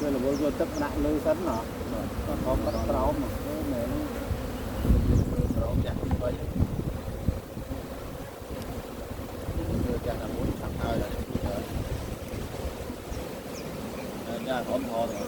Rồi là vô tức nặng lư sấn nó có bắt tráo mà mẹ nó tráo chặt vậy chưa chặt là muốn thằng hơi là ra thổn thò rồi